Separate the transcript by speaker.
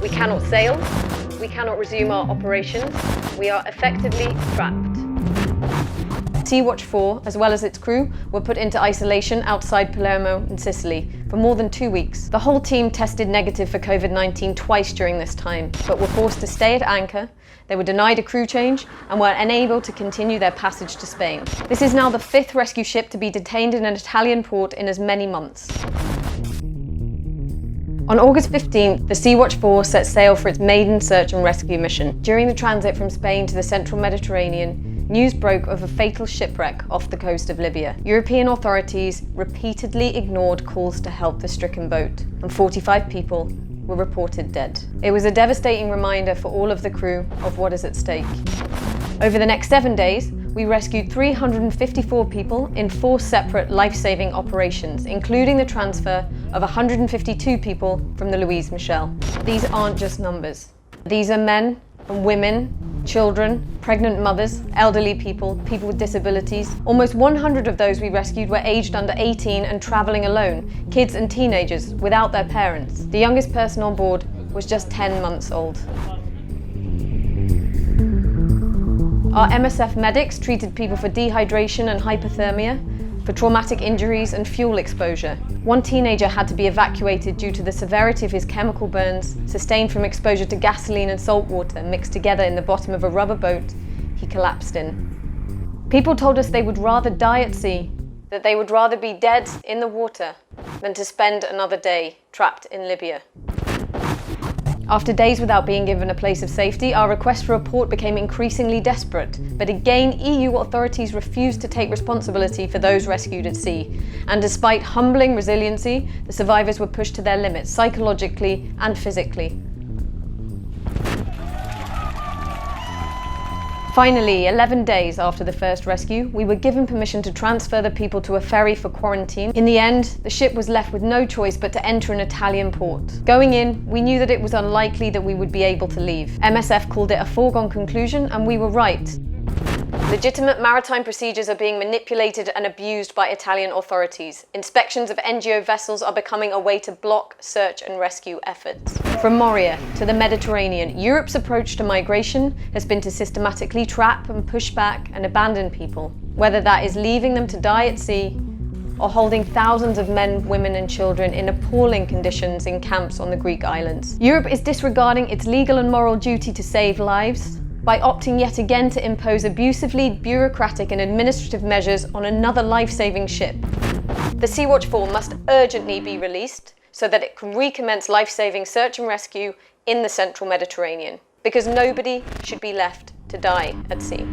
Speaker 1: We cannot sail, we cannot resume our operations, we are effectively trapped. Sea Watch 4, as well as its crew, were put into isolation outside Palermo in Sicily for more than 2 weeks. The whole team tested negative for COVID-19 twice during this time, but were forced to stay at anchor. They were denied a crew change and were unable to continue their passage to Spain. This is now the 5th rescue ship to be detained in an Italian port in as many months. On August 15th, the Sea Watch 4 set sail for its maiden search and rescue mission. During the transit from Spain to the central Mediterranean, news broke of a fatal shipwreck off the coast of Libya. European authorities repeatedly ignored calls to help the stricken boat, and 45 people were reported dead. It was a devastating reminder for all of the crew of what is at stake. Over the next 7 days, we rescued 354 people in 4 separate life-saving operations, including the transfer of 152 people from the Louise Michel. These aren't just numbers. These are men and women, children, pregnant mothers, elderly people, people with disabilities. Almost 100 of those we rescued were aged under 18 and traveling alone, kids and teenagers without their parents. The youngest person on board was just 10 months old. Our MSF medics treated people for dehydration and hypothermia, for traumatic injuries and fuel exposure. One teenager had to be evacuated due to the severity of his chemical burns, sustained from exposure to gasoline and salt water mixed together in the bottom of a rubber boat he collapsed in. People told us they would rather die at sea, that they would rather be dead in the water than to spend another day trapped in Libya. After days without being given a place of safety, our request for a port became increasingly desperate. But again, EU authorities refused to take responsibility for those rescued at sea. And despite humbling resiliency, the survivors were pushed to their limits, psychologically and physically. Finally, 11 days after the first rescue, we were given permission to transfer the people to a ferry for quarantine. In the end, the ship was left with no choice but to enter an Italian port. Going in, we knew that it was unlikely that we would be able to leave. MSF called it a foregone conclusion, and we were right. Legitimate maritime procedures are being manipulated and abused by Italian authorities. Inspections of NGO vessels are becoming a way to block search and rescue efforts. From Moria to the Mediterranean, Europe's approach to migration has been to systematically trap and push back and abandon people, whether that is leaving them to die at sea or holding thousands of men, women and children in appalling conditions in camps on the Greek islands. Europe is disregarding its legal and moral duty to save lives by opting yet again to impose abusively bureaucratic and administrative measures on another life-saving ship. The Sea Watch 4 must urgently be released so that it can recommence life-saving search and rescue in the central Mediterranean, because nobody should be left to die at sea.